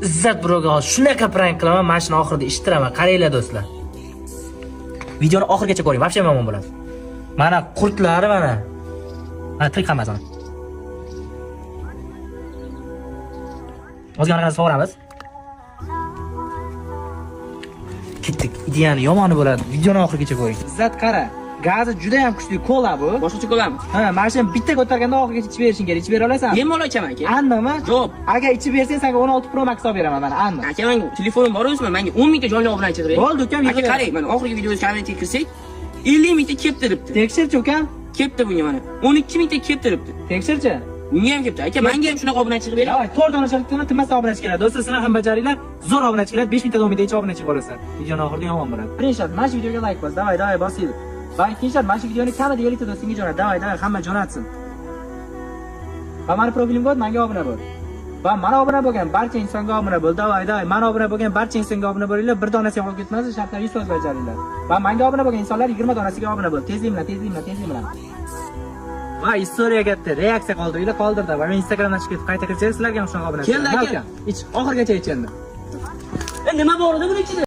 Izzat birovga hozir shunaqa prank qilaman, mana shuni oxirida eshitiraman. Qaranglar do'stlar. Videoni oxirigacha ko'ring, вообще mamnun bo'lasiz. Mana qurtlari mana. Mana tirik hammasini. Ozgina qanday sovuramiz. Ketdik. Ideyani yomoni bo'ladi. Videoni oxirigacha ko'ring. Izzat qara. Gazi juda ham kuchli kola bu. Boshqacha ko'ramiz. Ha, mana shuni bitta ko'targanda oxirigacha ichib berishing kerak. Ichib bera olasanmi? Bemalol ichaman aka. Aniqmi? Yo'q. Agar ichib bersang, senga 16 Pro Max olib beraman mana, aniq. Aka, menga telefonim bor o'zim, menga 10 mingta jonli obunachi qiling. Bo'ldi, ukam. Aka, qarang, mana oxirgi videoga kommentga kirsak, 50 mingta kelib turibdi. Tekshirchi, ukam. Kelibdi bunga mana. 12 mingta kelib turibdi. Tekshirchi. Bunga ham kelibdi. Aka, menga ham shunaqa obunachi qilib bering. Davay, 4 dona shirkatdan timmasdan obunachi keladi. Do'stlar, sizlar ham bajaringlar. Zo'r obunachi keladi. 5 mingta do'mida obunachi bo'lasizlar. Videoni oxirida yomon bo'ladi. Birinchi mana shu videoga like bos. Davay, bosinglar. Va ikkinchi mana shu videoni kamida 50 ta do'stingga jo'nat. Davay, hamma jo'natsin. Va meni profilimga o't, menga obuna bo'l. Va mana obuna bo'lgan barcha insonga obuna bo'l. Davay, mana obuna bo'lgan barcha insonga obuna bo'linglar. Bir donasi ham qolib ketmasin, shartlar 100% bajaringlar. Va menga obuna bo'lgan insonlar 20 donasiga obuna bo'l. Tezlik bilan. Va istoriyaga katta reaksiya qoldiringlar, qoldirdi. Va men Instagramdan chiqib qayta kirsangiz, sizlarga ham shunaqa obuna. Keldi aka. Ich oxirgacha ichindi. Nima bor edi buni ichida?